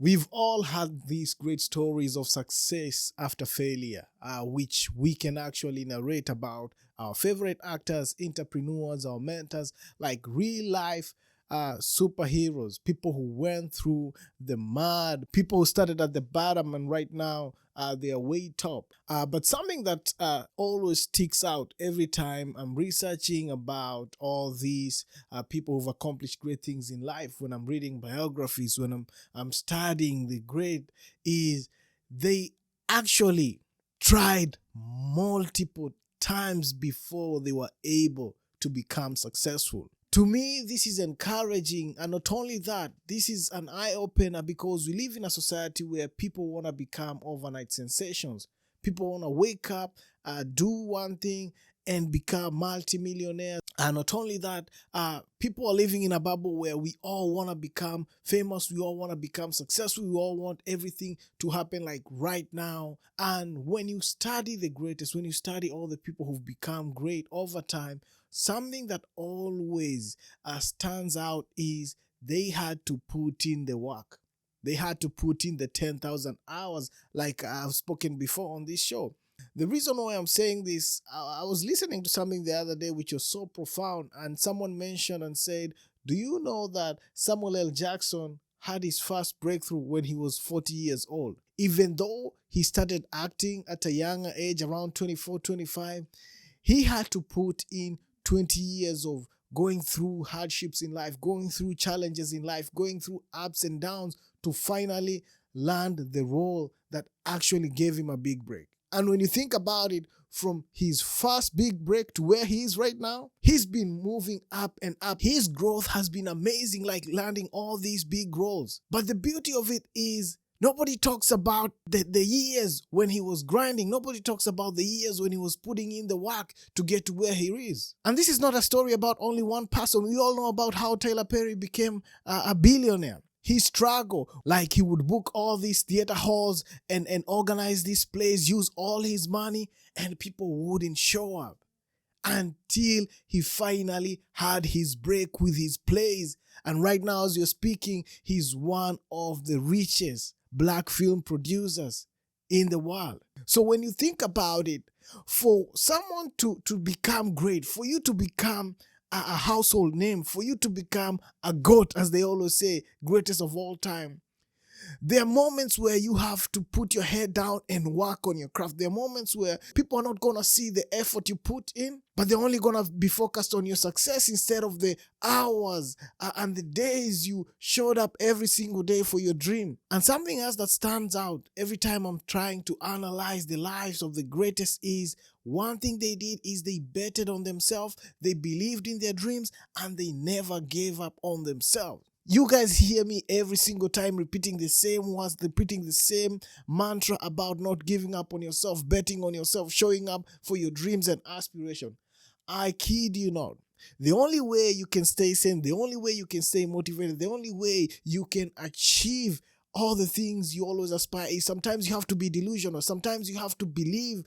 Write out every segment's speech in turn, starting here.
We've all had these great stories of success after failure, which we can actually narrate about our favorite actors, entrepreneurs, our mentors, like real life superheroes, people who went through the mud, people who started at the bottom and right now they are way top. But something that always sticks out every time I'm researching about all these people who've accomplished great things in life, when I'm reading biographies, when I'm studying the great, is they actually tried multiple times before they were able to become successful. To me, this is encouraging, and not only that, this is an eye opener because we live in a society where people want to become overnight sensations. People want to wake up, do one thing, and become multimillionaires. And not only that, people are living in a bubble where we all want to become famous, we all want to become successful, we all want everything to happen like right now. And when you study the greatest, when you study all the people who've become great over time, something that always stands out is they had to put in the work. They had to put in the 10,000 hours, like I've spoken before on this show. The reason why I'm saying this, I was listening to something the other day which was so profound, and someone mentioned and said, do you know that Samuel L. Jackson had his first breakthrough when he was 40 years old? Even though he started acting at a younger age, around 24, 25, he had to put in 20 years of going through hardships in life, going through challenges in life, going through ups and downs to finally land the role that actually gave him a big break. And when you think about it, from his first big break to where he is right now, he's been moving up and up. His growth has been amazing, like landing all these big roles. But the beauty of it is nobody talks about the years when he was grinding. Nobody talks about the years when he was putting in the work to get to where he is. And this is not a story about only one person. We all know about how Tyler Perry became a billionaire. He struggled, like he would book all these theater halls and organize these plays, use all his money, and people wouldn't show up until he finally had his break with his plays. And right now, as you're speaking, he's one of the richest black film producers in the world. So when you think about it, for someone to become great, for you to become a household name, for you to become a GOAT, as they always say, greatest of all time, there are moments where you have to put your head down and work on your craft. There are moments where people are not going to see the effort you put in, but they're only going to be focused on your success instead of the hours and the days you showed up every single day for your dream. And something else that stands out every time I'm trying to analyze the lives of the greatest is one thing they did is they betted on themselves, they believed in their dreams, and they never gave up on themselves. You guys hear me every single time repeating the same words, repeating the same mantra about not giving up on yourself, betting on yourself, showing up for your dreams and aspirations. I kid you not. The only way you can stay sane, the only way you can stay motivated, the only way you can achieve all the things you always aspire is sometimes you have to be delusional. Sometimes you have to believe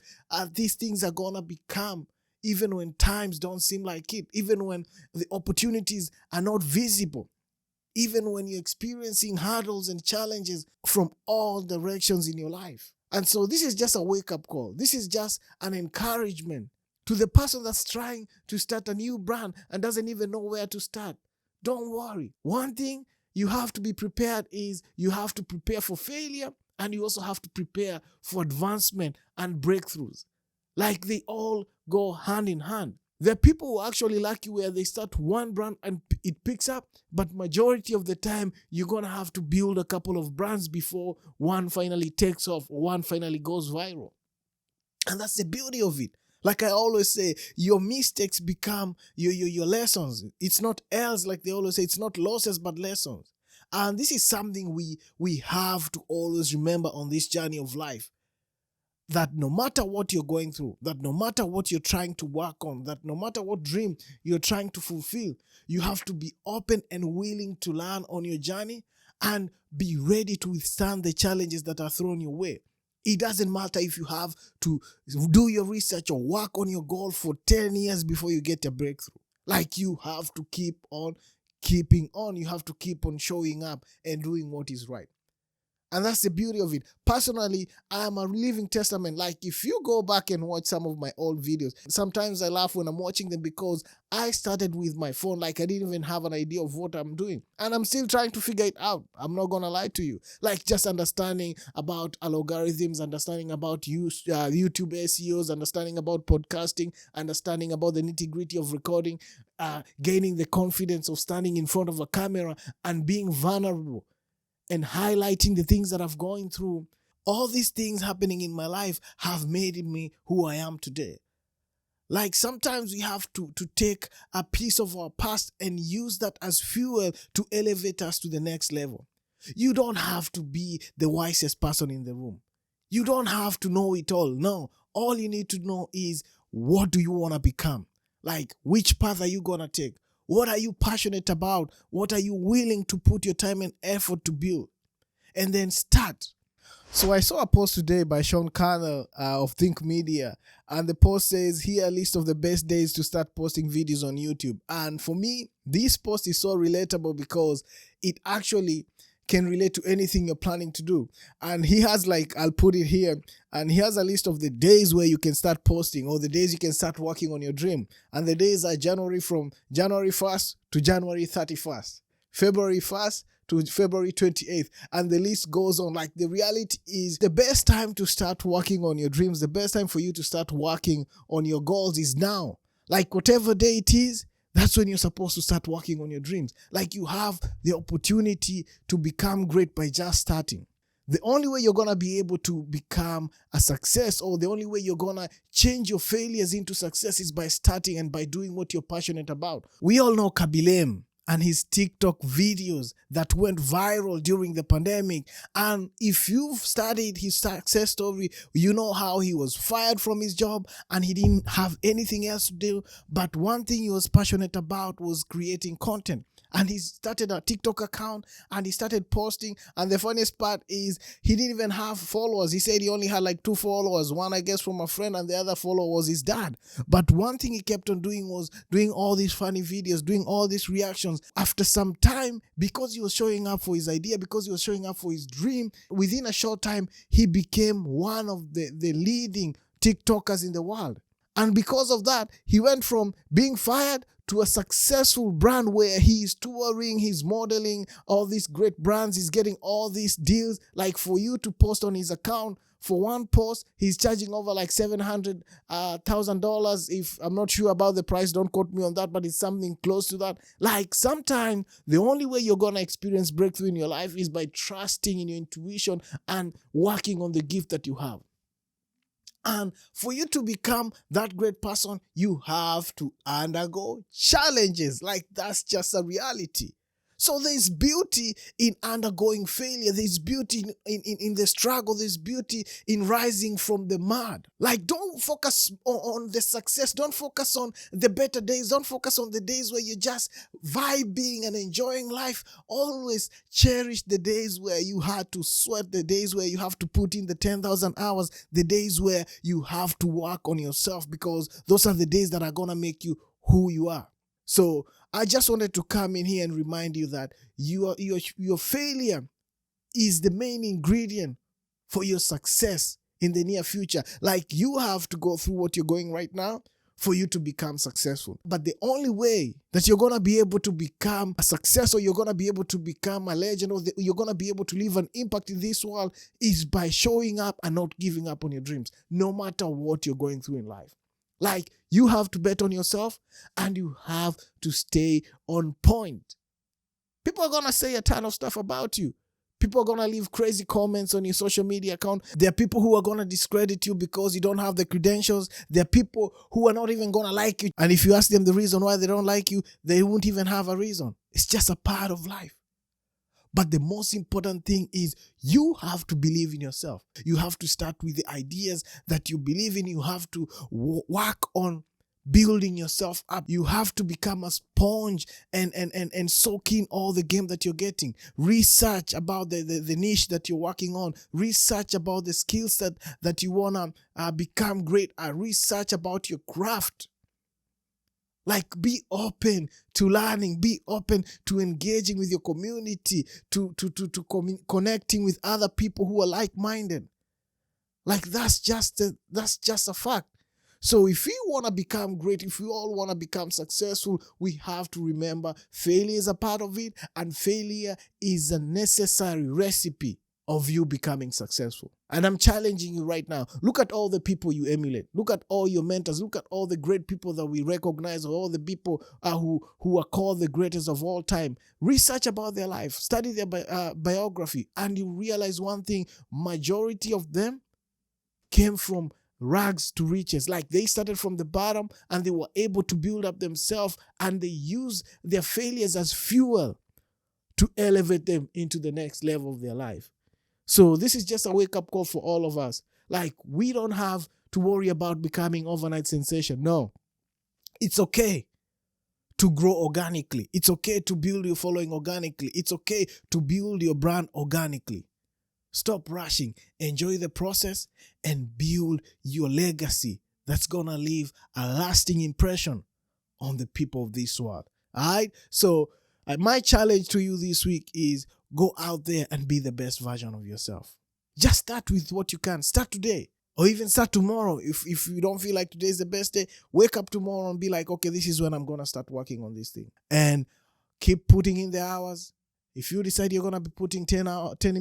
these things are going to become, even when times don't seem like it, even when the opportunities are not visible, even when you're experiencing hurdles and challenges from all directions in your life. And so this is just a wake-up call. This is just an encouragement to the person that's trying to start a new brand and doesn't even know where to start. Don't worry. One thing you have to be prepared is you have to prepare for failure, and you also have to prepare for advancement and breakthroughs. Like they all go hand in hand. There are people who are actually lucky where they start one brand and it picks up, but majority of the time, you're going to have to build a couple of brands before one finally takes off or one finally goes viral. And that's the beauty of it. Like I always say, your mistakes become your lessons. It's not else, like they always say, it's not losses, but lessons. And this is something we have to always remember on this journey of life. That no matter what you're going through, that no matter what you're trying to work on, that no matter what dream you're trying to fulfill, you have to be open and willing to learn on your journey and be ready to withstand the challenges that are thrown your way. It doesn't matter if you have to do your research or work on your goal for 10 years before you get a breakthrough. Like you have to keep on keeping on. You have to keep on showing up and doing what is right. And that's the beauty of it. Personally, I am a living testament. Like, if you go back and watch some of my old videos, sometimes I laugh when I'm watching them because I started with my phone. Like, I didn't even have an idea of what I'm doing. And I'm still trying to figure it out. I'm not going to lie to you. Like, just understanding about algorithms, understanding about YouTube SEOs, understanding about podcasting, understanding about the nitty-gritty of recording, gaining the confidence of standing in front of a camera and being vulnerable and highlighting the things that I've gone through. All these things happening in my life have made me who I am today. Like, sometimes we have to take a piece of our past and use that as fuel to elevate us to the next level. You don't have to be the wisest person in the room. You don't have to know it all. No, all you need to know is, what do you want to become? Like, which path are you going to take? What are you passionate about? What are you willing to put your time and effort to build? And then start. So I saw a post today by Sean Connell of Think Media, and the post says, here a list of the best days to start posting videos on YouTube. And for me, this post is so relatable because it actually can relate to anything you're planning to do. And he has, like, I'll put it here, and he has a list of the days where you can start posting, or the days you can start working on your dream. And the days are from January 1st to January 31st, February 1st to February 28th, and the list goes on. Like, the reality is, the best time to start working on your dreams, the best time for you to start working on your goals is now. Like, whatever day it is, that's when you're supposed to start working on your dreams. Like, you have the opportunity to become great by just starting. The only way you're going to be able to become a success, or the only way you're going to change your failures into success, is by starting and by doing what you're passionate about. We all know Kabilem and his TikTok videos that went viral during the pandemic. And if you've studied his success story, you know how he was fired from his job and he didn't have anything else to do. But one thing he was passionate about was creating content. And he started a TikTok account and he started posting. And the funniest part is, he didn't even have followers. He said he only had like 2 followers. One, I guess, from a friend, and the other follower was his dad. But one thing he kept on doing was doing all these funny videos, doing all these reactions. After some time, because he was showing up for his idea, because he was showing up for his dream, within a short time, he became one of the leading TikTokers in the world. And because of that, he went from being fired to a successful brand where he's touring, he's modeling all these great brands, he's getting all these deals. Like, for you to post on his account, for one post, he's charging over like $700,000. If I'm not sure about the price, don't quote me on that, but it's something close to that. Like, sometimes the only way you're going to experience breakthrough in your life is by trusting in your intuition and working on the gift that you have. And for you to become that great person, you have to undergo challenges. Like, that's just a reality. So there's beauty in undergoing failure. There's beauty in the struggle. There's beauty in rising from the mud. Like, don't focus on the success. Don't focus on the better days. Don't focus on the days where you're just vibing and enjoying life. Always cherish the days where you had to sweat, the days where you have to put in the 10,000 hours, the days where you have to work on yourself, because those are the days that are going to make you who you are. So I just wanted to come in here and remind you that your failure is the main ingredient for your success in the near future. Like, you have to go through what you're going right now for you to become successful. But the only way that you're going to be able to become a success, or you're going to be able to become a legend, or you're going to be able to leave an impact in this world, is by showing up and not giving up on your dreams, no matter what you're going through in life. Like, you have to bet on yourself and you have to stay on point. People are going to say a ton of stuff about you. People are going to leave crazy comments on your social media account. There are people who are going to discredit you because you don't have the credentials. There are people who are not even going to like you. And if you ask them the reason why they don't like you, they won't even have a reason. It's just a part of life. But the most important thing is, you have to believe in yourself. You have to start with the ideas that you believe in. You have to work on building yourself up. You have to become a sponge and soak in all the game that you're getting. Research about the niche that you're working on. Research about the skills that you want to become great at. Research about your craft. Like, be open to learning, be open to engaging with your community, to connecting with other people who are like-minded. Like, that's just a fact. So if we want to become great, if we all want to become successful, we have to remember failure is a part of it, and failure is a necessary recipe of you becoming successful. And I'm challenging you right now. Look at all the people you emulate. Look at all your mentors. Look at all the great people that we recognize, or all the people who are called the greatest of all time. Research about their life. Study their biography. And you realize one thing. Majority of them came from rags to riches. Like, they started from the bottom and they were able to build up themselves, and they used their failures as fuel to elevate them into the next level of their life. So this is just a wake-up call for all of us. Like, we don't have to worry about becoming overnight sensation. No. It's okay to grow organically. It's okay to build your following organically. It's okay to build your brand organically. Stop rushing. Enjoy the process and build your legacy that's going to leave a lasting impression on the people of this world. All right? So my challenge to you this week is go out there and be the best version of yourself. Just start with what you can. Start today, or even start tomorrow. If you don't feel like today is the best day, wake up tomorrow and be like, okay, this is when I'm going to start working on this thing. And keep putting in the hours. If you decide you're going to be putting 10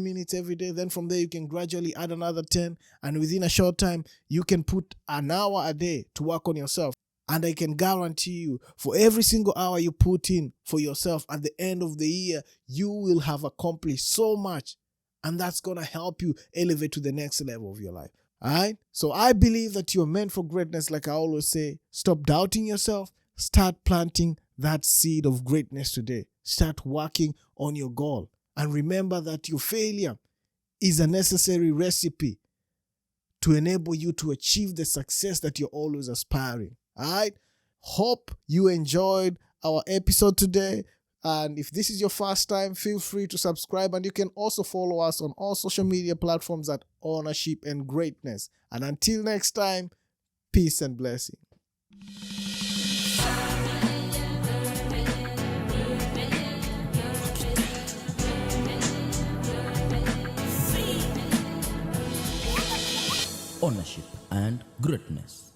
minutes every day, then from there you can gradually add another 10. And within a short time, you can put an hour a day to work on yourself. And I can guarantee you, for every single hour you put in for yourself, at the end of the year, you will have accomplished so much. And that's going to help you elevate to the next level of your life. All right? So I believe that you're meant for greatness. Like I always say, stop doubting yourself. Start planting that seed of greatness today. Start working on your goal. And remember that your failure is a necessary recipe to enable you to achieve the success that you're always aspiring. All right. Hope you enjoyed our episode today. And if this is your first time, feel free to subscribe. And you can also follow us on all social media platforms at Ownership and Greatness. And until next time, peace and blessing. Ownership and Greatness.